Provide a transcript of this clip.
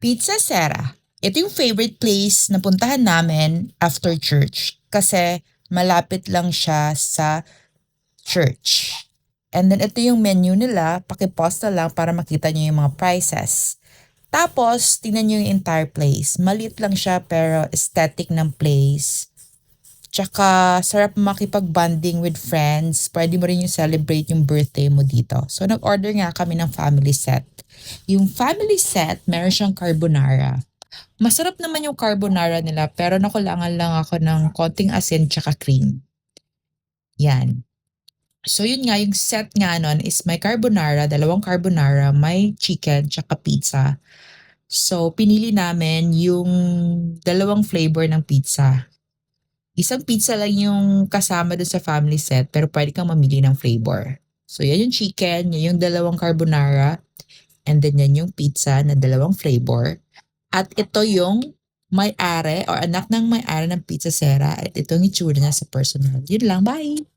Pizza Sera. Ito yung favorite place na puntahan namin after church kasi malapit lang siya sa church. And then ito yung menu nila, paki-pause na lang para makita niyo yung mga prices. Tapos, tingnan niyo yung entire place. Maliit lang siya pero aesthetic ng place. Tsaka sarap makipag-bonding with friends. Pwede mo rin yung celebrate yung birthday mo dito. So nag-order nga kami ng family set. Yung family set, meron siyang carbonara. Masarap naman yung carbonara nila pero nakulangan lang ako ng konting asin tsaka cream. Yan. So yun nga, yung set nga nun is may carbonara, dalawang carbonara, may chicken tsaka pizza. So pinili namin yung dalawang flavor ng pizza. Isang pizza lang yung kasama dun sa family set pero pwede kang mamili ng flavor. So yan yung chicken, yan yung dalawang carbonara, and then yan yung pizza na dalawang flavor. At ito yung may-ari or anak ng may-ari ng Pizza Sera at ito yung itsura niya sa personal. Yun lang, bye!